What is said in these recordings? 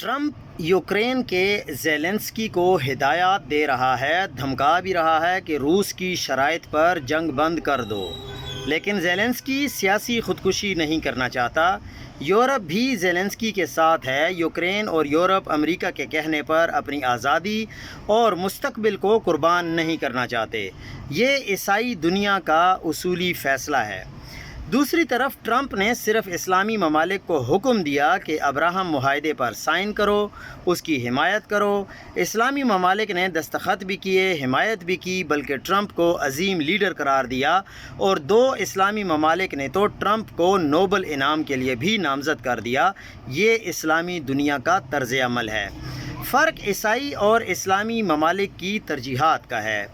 Trump Ukraine کے Zelensky کو ہدایات دے رہا ہے، دھمکا بھی رہا ہے کہ روس کی شرائط پر جنگ بند کر دو، لیکن زیلنسکی سیاسی خودکشی نہیں کرنا چاہتا۔ یورپ بھی زیلنسکی کے ساتھ ہے۔ یوکرین اور یورپ امریکہ کے کہنے پر اپنی آزادی اور مستقبل کو قربان نہیں کرنا چاہتے۔ یہ عیسائی دنیا کا اصولی فیصلہ ہے۔ دوسری طرف ٹرمپ نے صرف اسلامی ممالک کو حکم دیا کہ ابراہم معاہدے پر سائن کرو، اس کی حمایت کرو۔ اسلامی ممالک نے دستخط بھی کیے، حمایت بھی کی، بلکہ ٹرمپ کو عظیم لیڈر قرار دیا، اور 2 اسلامی ممالک نے تو ٹرمپ کو نوبل انعام کے لیے بھی نامزد کر دیا۔ یہ اسلامی دنیا کا طرز عمل ہے۔ فرق عیسائی اور اسلامی ممالک کی ترجیحات کا ہے۔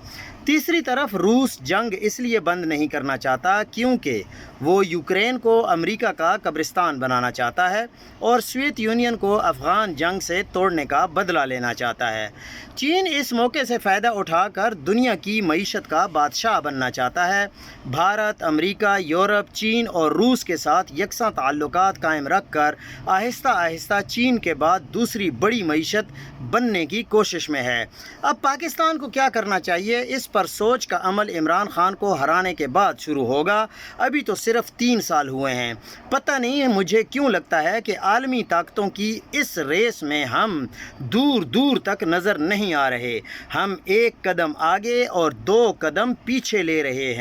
تیسری طرف روس جنگ اس لیے بند نہیں کرنا چاہتا کیونکہ وہ یوکرین کو امریکہ کا قبرستان بنانا چاہتا ہے اور سوویت یونین کو افغان جنگ سے توڑنے کا بدلہ لینا چاہتا ہے۔ چین اس موقع سے فائدہ اٹھا کر دنیا کی معیشت کا بادشاہ بننا چاہتا ہے۔ بھارت، امریکہ، یورپ، چین اور روس کے ساتھ یکساں تعلقات قائم رکھ کر آہستہ آہستہ چین کے بعد دوسری بڑی معیشت بننے کی کوشش میں ہے۔ اب پاکستان کو کیا کرنا چاہیے، اس پر سوچ کا عمل عمران خان کو ہرانے کے بعد شروع ہوگا۔ ابھی تو صرف 3 سال ہوئے ہیں۔ پتہ نہیں ہے مجھے کیوں لگتا ہے کہ عالمی طاقتوں کی اس ریس میں ہم دور دور تک نظر نہیں آ رہے۔ ہم 1 قدم آگے اور 2 قدم پیچھے لے رہے ہیں۔